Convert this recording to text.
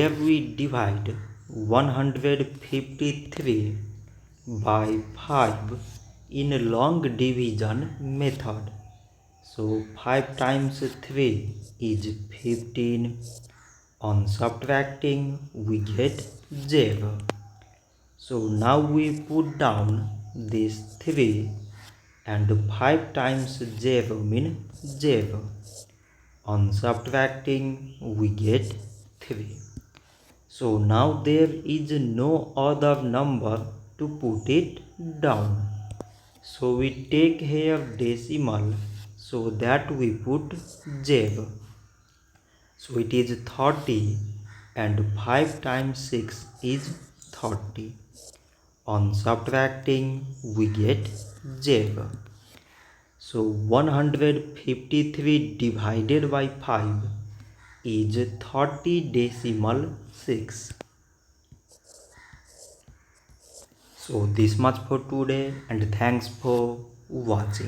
Here we divide 153 by 5 in long division method. So 5 times 3 is 15. On subtracting we get 0. So now we put down this 3 and 5 times 0 means 0. On subtracting we get 3. So now there is no other number to put it down. So we take here decimal so that we put 0. So it is 30 and 5 times 6 is 30. On subtracting we get 0. So 153 divided by 5 is 30 decimal 6. So this much for today and thanks for watching.